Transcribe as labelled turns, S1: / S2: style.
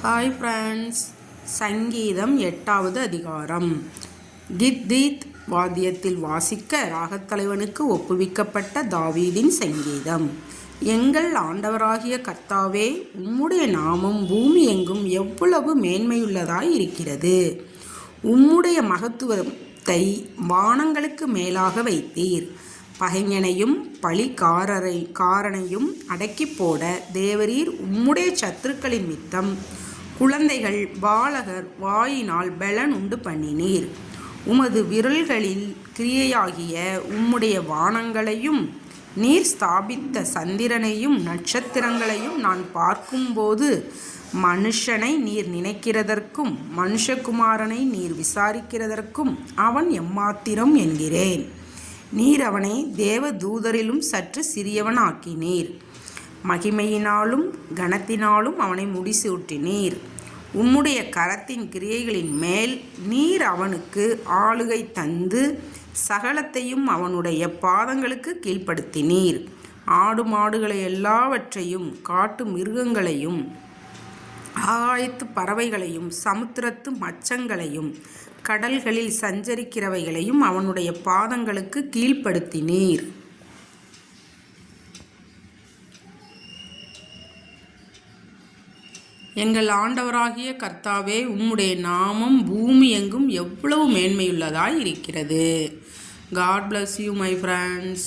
S1: Hi friends, சங்கீதம் 8வது அதிகாரம். கித்தீத் வாத்தியத்தில் வாசிக்க ராகத்தலைவனுக்கு ஒப்புவிக்கப்பட்ட தாவீதின் சங்கீதம். எங்கள் ஆண்டவராகிய கர்த்தாவே, உம்முடைய நாமம் பூமி எங்கும் எவ்வளவு மேன்மையுள்ளதாய் இருக்கிறது. உம்முடைய மகத்துவத்தை வானங்களுக்கு மேலாக வைத்தீர். பகைஞனையும் பழிகாரனையும் அடக்கி போட தேவரீர் உம்முடைய சத்துருக்களின் மித்தம் குழந்தைகள் பாலகர் வாயினால் பெலன் உண்டு பண்ணினீர். உமது விரல்களில் கிரியையாகிய உம்முடைய வானங்களையும் நீர் ஸ்தாபித்த சந்திரனையும் நட்சத்திரங்களையும் நான் பார்க்கும்போது, மனுஷனை நீர் நினைக்கிறதற்கும் மனுஷகுமாரனை நீர் விசாரிக்கிறதற்கும் அவன் எம்மாத்திரம் என்கிறேன். நீர் அவனை தேவ தூதரிலும் சற்று சிறியவனாக்கினீர். மகிமையினாலும் கனத்தினாலும் அவனை முடிசூட்டினீர். உம்முடைய கரத்தின் கிரியைகளின் மேல் நீர் அவனுக்கு ஆளுகை தந்து சகலத்தையும் அவனுடைய பாதங்களுக்கு கீழ்ப்படுத்தினீர். ஆடு மாடுகளை எல்லாவற்றையும் காட்டு மிருகங்களையும் ஆகாயத்து பறவைகளையும் சமுத்திரத்து மச்சங்களையும் கடல்களில் சஞ்சரிக்கிறவைகளையும் அவனுடைய பாதங்களுக்கு கீழ்ப்படுத்தினீர். எங்கள் ஆண்டவராகிய கர்த்தாவே, உம்முடைய நாமம் பூமி எங்கும் எவ்வளவு மேன்மையுள்ளதாய் இருக்கிறது. God bless you, my friends.